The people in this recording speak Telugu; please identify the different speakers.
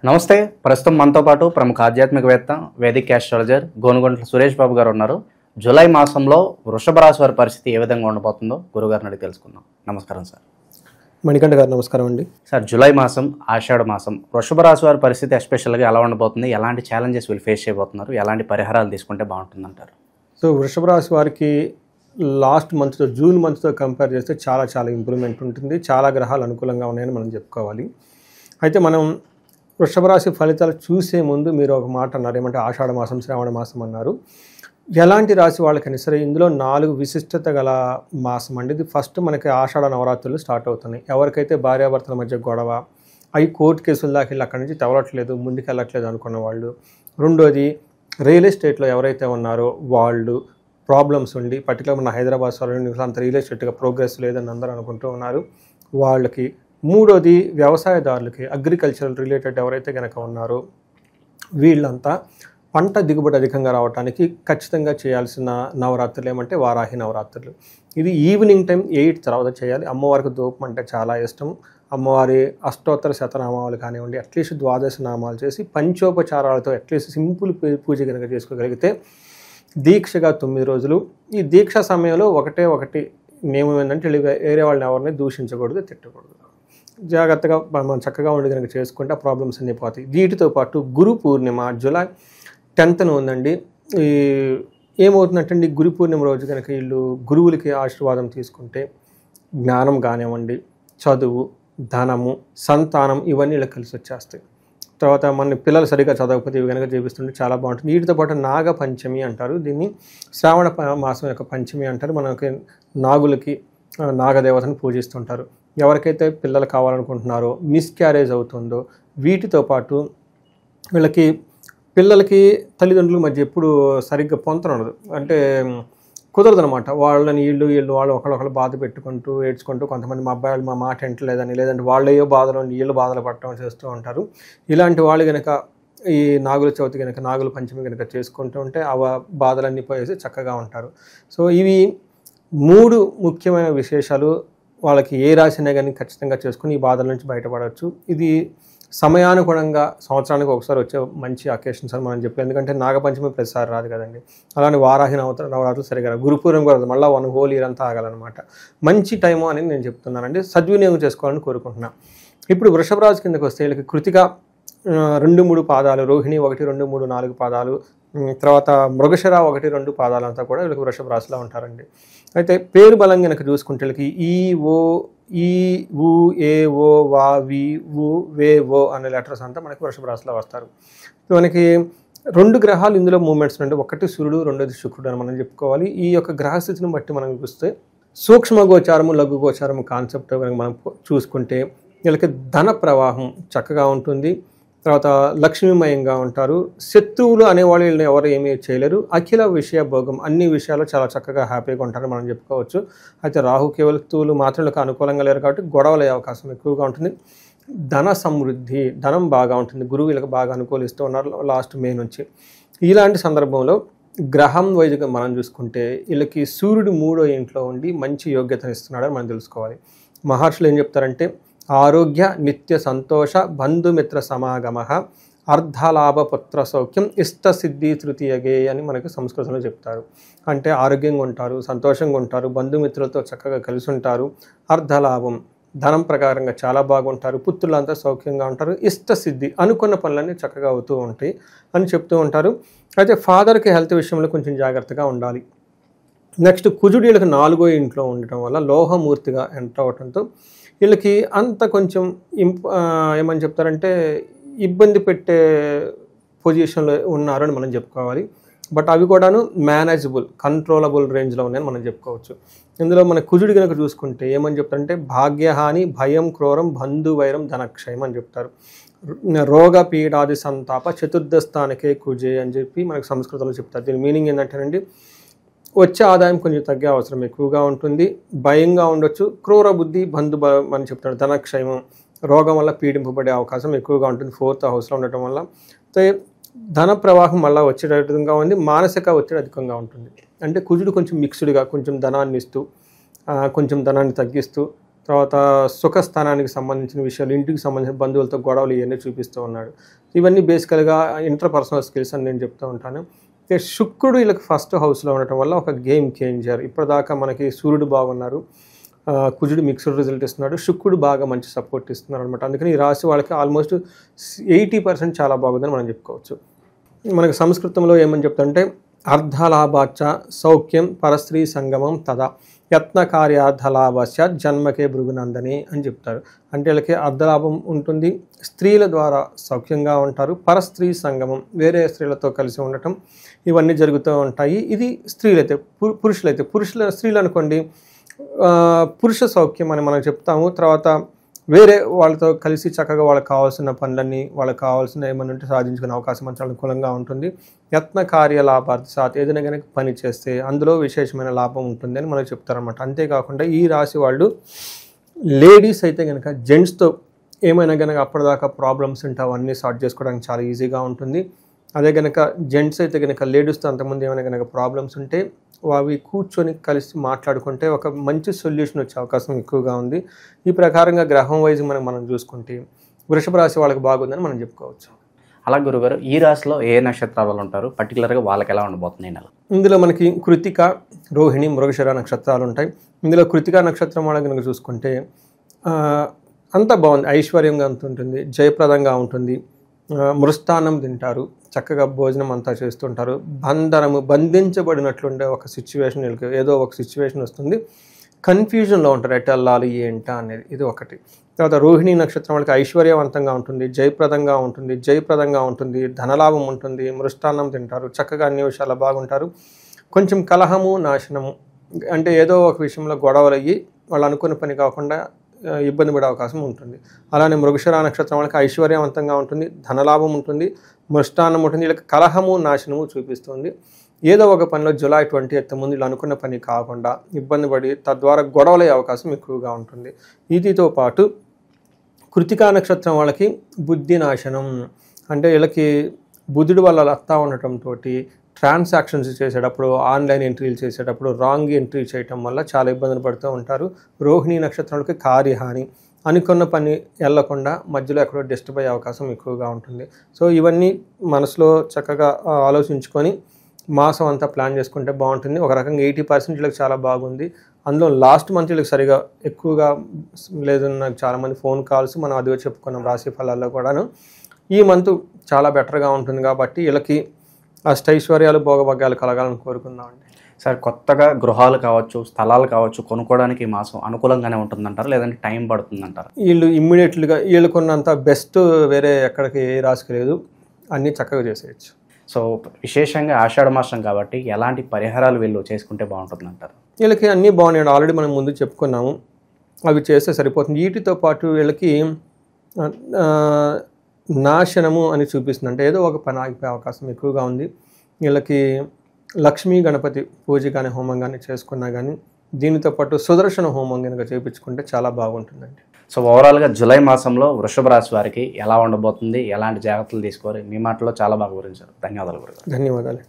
Speaker 1: నమస్తే. ప్రస్తుతం మనతో పాటు ప్రముఖ ఆధ్యాత్మికవేత్త, వేదిక్ ఆస్ట్రాలజర్ గోనుగంట్ల సురేష్ బాబు గారు ఉన్నారు. జూలై మాసంలో వృషభ రాశి వారి పరిస్థితి ఏ విధంగా ఉండబోతుందో గురుగారిని అడిగి తెలుసుకుందాం. నమస్కారం సార్.
Speaker 2: మణికంఠ గారు నమస్కారం అండి.
Speaker 1: సార్, జూలై మాసం, ఆషాఢ మాసం, వృషభ రాశి వారి పరిస్థితి ఎస్పెషల్గా ఎలా ఉండబోతుంది? ఎలాంటి ఛాలెంజెస్ వీళ్ళు ఫేస్ చేయబోతున్నారు? ఎలాంటి పరిహారాలు తీసుకుంటే బాగుంటుందంటారు?
Speaker 2: సో వృషభ రాశి వారికి లాస్ట్ మంత్తో, జూన్ మంత్తో కంపేర్ చేస్తే చాలా ఇంప్రూవ్మెంట్ ఉంటుంది. చాలా గ్రహాలు అనుకూలంగా ఉన్నాయని మనం చెప్పుకోవాలి. అయితే మనం వృషభ రాశి ఫలితాలు చూసే ముందు మీరు ఒక మాట అన్నారు, ఏమంటే ఆషాఢ మాసం, శ్రావణ మాసం అన్నారు. ఎలాంటి రాశి వాళ్ళకైనా సరే ఇందులో 4 విశిష్టత గల మాసం అండి. ఇది ఫస్ట్ మనకి ఆషాఢ నవరాత్రులు స్టార్ట్ అవుతున్నాయి. ఎవరికైతే భార్యాభర్తల మధ్య గొడవ అవి కోర్టు కేసుల దాకా వెళ్ళి అక్కడి నుంచి తెవలట్లేదు, ముందుకు వెళ్ళట్లేదు అనుకున్న వాళ్ళు. రెండోది, రియల్ ఎస్టేట్లో ఎవరైతే ఉన్నారో వాళ్ళు ప్రాబ్లమ్స్ ఉండి, పర్టికులర్ మన హైదరాబాద్ సరౌండింగ్స్లో అంత రియల్ ఎస్టేట్గా ప్రోగ్రెస్ లేదని అందరూ అనుకుంటూ ఉన్నారు వాళ్ళకి. మూడోది, వ్యవసాయదారులకి, అగ్రికల్చరల్ రిలేటెడ్ ఎవరైతే కనుక ఉన్నారో వీళ్ళంతా పంట దిగుబడి అధికంగా రావడానికి ఖచ్చితంగా చేయాల్సిన నవరాత్రులు ఏమంటే వారాహి నవరాత్రులు. ఇది ఈవినింగ్ టైం 8 తర్వాత చేయాలి. అమ్మవారికి ధూపం అంటే చాలా ఇష్టం. అమ్మవారి అష్టోత్తర శతనామాలు కానివ్వండి, అట్లీస్ట్ 12 నామాలు చేసి పంచోపచారాలతో అట్లీస్ట్ సింపుల్ పూజ కనుక చేసుకోగలిగితే దీక్షగా 9 రోజులు. ఈ దీక్ష సమయంలో ఒకటి నియమం ఏంటంటే వేరే వాళ్ళని ఎవరిని దూషించకూడదు, తిట్టకూడదు. జాగ్రత్తగా మనం చక్కగా ఉండి కనుక చేసుకుంటే ఆ ప్రాబ్లమ్స్ అన్నీ పోతాయి. వీటితో పాటు గురు పూర్ణిమ జూలై 10th ఉందండి. ఈ ఏమవుతుందంటే గురు పూర్ణిమ రోజు కనుక వీళ్ళు గురువులకి ఆశీర్వాదం తీసుకుంటే జ్ఞానం కానివ్వండి, చదువు, ధనము, సంతానం ఇవన్నీ ఇలా కలిసి వచ్చేస్తాయి. తర్వాత మన పిల్లలు సరిగ్గా చదవకపోతే ఇవి కనుక చేపిస్తుంటే చాలా బాగుంటుంది. వీటితో పాటు నాగ పంచమి అంటారు. దీన్ని శ్రావణ మాసం యొక్క పంచమి అంటారు. మనకి నాగులకి నాగదేవతను పూజిస్తుంటారు. ఎవరికైతే పిల్లలు కావాలనుకుంటున్నారో, మిస్క్యారేజ్ అవుతుందో వీటితో పాటు వీళ్ళకి పిల్లలకి తల్లిదండ్రుల మధ్య ఎప్పుడు సరిగ్గా పొంతన ఉండదు, అంటే కుదరదు అనమాట. వాళ్ళని వీళ్ళు వాళ్ళు ఒకళ్ళు బాధ పెట్టుకుంటూ ఏడ్చుకుంటూ, కొంతమంది మా అబ్బాయిలు మా మాట వింటలేదని, లేదంటే వాళ్ళయ్యో బాధలు వీళ్ళు బాధలు పడటం చేస్తూ ఉంటారు. ఇలాంటి వాళ్ళు కనుక ఈ నాగుల చవితి కనుక, నాగుల పంచమి కనుక చేసుకుంటూ ఉంటే ఆ బాధలన్నీ పోయేసి చక్కగా ఉంటారు. సో ఇవి 3 ముఖ్యమైన విశేషాలు. వాళ్ళకి ఏ రాశినే కానీ ఖచ్చితంగా చేసుకుని ఈ బాధల నుంచి బయటపడవచ్చు. ఇది సమయానుగుణంగా సంవత్సరానికి ఒకసారి వచ్చే మంచి అకేషన్స్ అని మనం చెప్పాం. ఎందుకంటే నాగపంచమి ప్రతిసారి రాదు కదండి. అలానే వారాహి నవరాత్రులు సరిగా గురుపూర్వం కూడా మళ్ళీ 1 whole year అంతా ఆగాలన్నమాట. మంచి టైము అని నేను చెప్తున్నానండి. సద్వినియోగం చేసుకోవాలని కోరుకుంటున్నాను. ఇప్పుడు వృషభ రాశి కిందకి వస్తే వీళ్ళకి కృతిక 2-3 పాదాలు, రోహిణి 1, 2, 3, 4 పాదాలు, తర్వాత మృగశిర 1, 2 పాదాలు అంతా కూడా వీళ్ళకి వృషభ రాశిలో ఉంటారండి. అయితే పేరు బలం కనుక చూసుకుంటే వీళ్ళకి ఈ ఓ, ఈ ఊ, ఏ ఓ, వా, వి, ఊ, వే, ఓ అనే లెటర్స్ అంతా మనకి వృషభ రాశిలో వస్తారు. మనకి 2 గ్రహాలు ఇందులో మూమెంట్స్ అంటే ఒకటి సూర్యుడు, రెండోది శుక్రుడు అని మనం చెప్పుకోవాలి. ఈ యొక్క గ్రహస్థితిని బట్టి మనం చూస్తే సూక్ష్మ గోచారము, లఘు గోచారము కాన్సెప్ట్ కనుక మనం చూసుకుంటే వీళ్ళకి ధన ప్రవాహం చక్కగా ఉంటుంది. తర్వాత లక్ష్మీమయంగా ఉంటారు. శత్రువులు అనేవాళ్ళు వీళ్ళని ఎవరు ఏమీ చేయలేరు. అఖిల విషయ భోగం, అన్ని విషయాలు చాలా చక్కగా హ్యాపీగా ఉంటారని మనం చెప్పుకోవచ్చు. అయితే రాహు కేవలతువులు మాత్రం అనుకూలంగా లేరు కాబట్టి గొడవలయ్యే అవకాశం ఎక్కువగా ఉంటుంది. ధన సమృద్ధి, ధనం బాగా ఉంటుంది. గురువు వీళ్ళకి బాగా అనుకూలిస్తూ ఉన్నారు లాస్ట్ మే నుంచి. ఇలాంటి సందర్భంలో గ్రహం వైజ్గా మనం చూసుకుంటే వీళ్ళకి సూర్యుడు 3వ ఇంట్లో ఉండి మంచి యోగ్యతను ఇస్తున్నాడని మనం తెలుసుకోవాలి. మహర్షులు ఏం చెప్తారంటే ఆరోగ్య నిత్య సంతోష బంధుమిత్ర సమాగమ అర్ధలాభ పుత్ర సౌఖ్యం ఇష్ట సిద్ధి తృతీయగే అని మనకి సంస్కృతంలో చెప్తారు. అంటే ఆరోగ్యంగా ఉంటారు, సంతోషంగా ఉంటారు, బంధుమిత్రులతో చక్కగా కలిసి ఉంటారు, అర్ధలాభం ధనం ప్రకారంగా చాలా బాగుంటారు, పుత్రులంతా సౌఖ్యంగా ఉంటారు, ఇష్ట సిద్ధి అనుకున్న పనులన్నీ చక్కగా అవుతూ ఉంటాయి అని చెప్తూ ఉంటారు. అయితే ఫాదర్కి హెల్త్ విషయంలో కొంచెం జాగ్రత్తగా ఉండాలి. నెక్స్ట్ కుజుడు వీళ్ళకి 4వ ఇంట్లో ఉండటం వల్ల లోహమూర్తిగా ఎంటర్ అవడంతో వీళ్ళకి అంత కొంచెం ఏమని చెప్తారంటే ఇబ్బంది పెట్టే పొజిషన్లో ఉన్నారు అని మనం చెప్పుకోవాలి. బట్ అవి కూడాను మేనేజబుల్, కంట్రోలబుల్ రేంజ్లో ఉన్నాయని మనం చెప్పుకోవచ్చు. ఇందులో మన కుజుడు కనుక చూసుకుంటే ఏమని చెప్తారంటే భాగ్యహాని, భయం, క్రూరం, బంధువైరం, ధనక్షయం అని చెప్తారు. రోగ పీడాది సంతాప చతుర్థ స్థానికే కుజే అని చెప్పి మనకు సంస్కృతంలో చెప్తారు. దీని మీనింగ్ ఏంటంటేనండి వచ్చే ఆదాయం కొంచెం తగ్గే అవసరం ఎక్కువగా ఉంటుంది, భయంగా ఉండొచ్చు, క్రూర బుద్ధి, బంధుబలం అని చెప్తాడు, ధనక్షయమం, రోగం వల్ల పీడింపబడే అవకాశం ఎక్కువగా ఉంటుంది 4th హౌస్లో ఉండటం వల్ల. ధన ప్రవాహం మళ్ళీ వచ్చేటట్టుగా ఉంది, మానసిక ఒత్తిడి అధికంగా ఉంటుంది. అంటే కుజుడు కొంచెం మిక్స్డ్గా కొంచెం ధనాన్ని ఇస్తూ కొంచెం ధనాన్ని తగ్గిస్తూ తర్వాత సుఖస్థానానికి సంబంధించిన విషయాలు, ఇంటికి సంబంధించిన బంధువులతో గొడవలు ఇవన్నీ చూపిస్తూ ఉన్నాడు. ఇవన్నీ బేసికల్గా ఇంటర్పర్సనల్ స్కిల్స్ అని నేను చెప్తూ ఉంటాను. ఇక శుక్రుడు వీళ్ళకి ఫస్ట్ హౌస్లో ఉండటం వల్ల ఒక గేమ్ చేంజర్. ఇప్పటిదాకా మనకి సూర్యుడు బాగున్నారు, కుజుడు మిక్స్డ్ రిజల్ట్ ఇస్తున్నాడు, శుక్రుడు బాగా మంచి సపోర్ట్ ఇస్తున్నారు అనమాట. అందుకని ఈ రాశి వాళ్ళకి ఆల్మోస్ట్ 80% చాలా బాగుందని మనం చెప్పుకోవచ్చు. మనకి సంస్కృతంలో ఏమని చెప్తుంటే అర్ధలాభాచ సౌఖ్యం పరస్త్రీ సంగమం తదా యత్నకార్యార్థలాభస్య జన్మకే భృగునందని అని చెప్తారు. అంటే వీళ్ళకి అర్ధలాభం ఉంటుంది, స్త్రీల ద్వారా సౌఖ్యంగా ఉంటారు, పరస్త్రీ సంగమం వేరే స్త్రీలతో కలిసి ఉండటం ఇవన్నీ జరుగుతూ ఉంటాయి. ఇది స్త్రీలైతే. స్త్రీలు అనుకోండి పురుష సౌఖ్యం అని మనం చెప్తాము. తర్వాత వేరే వాళ్ళతో కలిసి చక్కగా వాళ్ళకి కావాల్సిన పనులన్నీ, వాళ్ళకి కావాల్సిన ఏమన్నా ఉంటే సాధించుకునే అవకాశం అంత అనుకూలంగా ఉంటుంది. యత్న కార్య లాభార్థ సాత్, ఏదైనా కనుక పని చేస్తే అందులో విశేషమైన లాభం ఉంటుంది అని మనకు చెప్తారనమాట. అంతేకాకుండా ఈ రాశి వాళ్ళు లేడీస్ అయితే కనుక జెంట్స్తో ఏమైనా కనుక అప్పటిదాకా ప్రాబ్లమ్స్ ఉంటే అవన్నీ సార్ట్ చేసుకోవడానికి చాలా ఈజీగా ఉంటుంది. అదే కనుక జెంట్స్ అయితే కనుక లేడీస్తో అంతకుముందు ఏమైనా కనుక ప్రాబ్లమ్స్ ఉంటే అవి కూర్చొని కలిసి మాట్లాడుకుంటే ఒక మంచి సొల్యూషన్ వచ్చే అవకాశం ఎక్కువగా ఉంది. ఈ ప్రకారంగా గ్రహం వైజ్ మనం చూసుకుంటే వృషభ రాశి వాళ్ళకి బాగుందని మనం చెప్పుకోవచ్చు.
Speaker 1: అలా గురుగారు, ఈ రాశిలో ఏ నక్షత్రాలు వాళ్ళు ఉంటారు, పర్టికులర్గా వాళ్ళకి ఎలా ఉండబోతుంది నెల?
Speaker 2: ఇందులో మనకి కృతిక, రోహిణి, మృగశిర నక్షత్రాలు ఉంటాయి. ఇందులో కృతిక నక్షత్రం వాళ్ళకి కనుక చూసుకుంటే అంతా బాగుంది, ఐశ్వర్యంగా ఉంటుంది, జయప్రదంగా ఉంటుంది, మృష్టాన్నం తింటారు, చక్కగా భోజనం అంతా చేస్తుంటారు, బంధించబడినట్లుండే ఒక సిచ్యువేషన్ వీళ్ళకి ఏదో ఒక సిచ్యువేషన్ వస్తుంది, కన్ఫ్యూజన్లో ఉంటారు ఎటు వెళ్ళాలి ఏంటా అనేది. ఇది ఒకటి. తర్వాత రోహిణి నక్షత్రం వాళ్ళకి ఐశ్వర్యవంతంగా ఉంటుంది, జయప్రదంగా ఉంటుంది, ధనలాభం ఉంటుంది, మృష్టాన్నం తింటారు, చక్కగా అన్ని విషయాలు బాగుంటారు. కొంచెం కలహము, నాశనము అంటే ఏదో ఒక విషయంలో గొడవలు అయ్యి వాళ్ళు అనుకున్న పని కాకుండా ఇబ్బంది పడే అవకాశం ఉంటుంది. అలానే మృగశిర నక్షత్రం వాళ్ళకి ఐశ్వర్యవంతంగా ఉంటుంది, ధనలాభం ఉంటుంది, మృష్టాన్నం ఉంటుంది. వీళ్ళకి కలహము, నాశనము చూపిస్తుంది. ఏదో ఒక పనిలో జూలై 28 ముందు వీళ్ళు అనుకున్న పని కాకుండా ఇబ్బంది పడి తద్వారా గొడవలయ్యే అవకాశం ఎక్కువగా ఉంటుంది. వీటితో పాటు కృతికా నక్షత్రం వాళ్ళకి బుద్ధి నాశనం, అంటే వీళ్ళకి బుధుడు వల్ల లత్తా ఉండటంతో ట్రాన్సాక్షన్స్ చేసేటప్పుడు, ఆన్లైన్ ఎంట్రీలు చేసేటప్పుడు రాంగ్ ఎంట్రీ చేయటం వల్ల చాలా ఇబ్బందులు పడుతూ ఉంటారు. రోహిణి నక్షత్రానికి కార్యహాని, అనుకున్న పని వెళ్లకుండా మధ్యలో ఎక్కడో డిస్టర్బ్ అయ్యే అవకాశం ఎక్కువగా ఉంటుంది. సో ఇవన్నీ మనసులో చక్కగా ఆలోచించుకొని మాసం అంతా ప్లాన్ చేసుకుంటే బాగుంటుంది. ఒక రకంగా 80% వీళ్ళకి చాలా బాగుంది. అందులో లాస్ట్ మంత్ వీళ్ళకి సరిగా ఎక్కువగా లేదు. నాకు చాలామంది ఫోన్ కాల్స్ మనం అదిగో చెప్పుకున్నాం రాశి ఫలాల్లో కూడాను. ఈ మంత్ చాలా బెటర్గా ఉంటుంది కాబట్టి వీళ్ళకి అష్టైశ్వర్యాలు, భోగభాగ్యాలు కలగాలని కోరుకుందామండి.
Speaker 1: సార్, కొత్తగా గృహాలు కావచ్చు, స్థలాలు కావచ్చు కొనుక్కోవడానికి ఈ మాసం అనుకూలంగానే ఉంటుందంటారు, లేదంటే టైం పడుతుందంటారు?
Speaker 2: వీళ్ళు ఇమ్మీడియట్గా వీళ్ళకున్నంత బెస్ట్ వేరే ఎక్కడికి ఏ రాశికి లేదు, అన్నీ చక్కగా చేసేయచ్చు.
Speaker 1: సో విశేషంగా ఆషాఢ మాసం కాబట్టి ఎలాంటి పరిహారాలు వీళ్ళు చేసుకుంటే బాగుంటుందంటారు?
Speaker 2: వీళ్ళకి అన్నీ బాగున్నాయి, ఆల్రెడీ మనం ముందు చెప్పుకున్నాము, అవి చేస్తే సరిపోతుంది. వీటితో పాటు వీళ్ళకి నాశనము అని చూపిస్తుంది, అంటే ఏదో ఒక పని ఆగిపోయే అవకాశం ఎక్కువగా ఉంది. వీళ్ళకి లక్ష్మీ గణపతి పూజ కానీ హోమం కానీ చేసుకున్నా కానీ దీనితో పాటు సుదర్శన హోమం కనుక చేయించుకుంటే చాలా బాగుంటుందండి.
Speaker 1: సో ఓవరాల్గా జూలై మాసంలో వృషభ రాశి వారికి ఎలా ఉండబోతుంది, ఎలాంటి జాగ్రత్తలు తీసుకోవాలి, మీ మాటలో చాలా బాగా వివరించారు. ధన్యవాదాలు గురుగారు.
Speaker 2: ధన్యవాదాలు.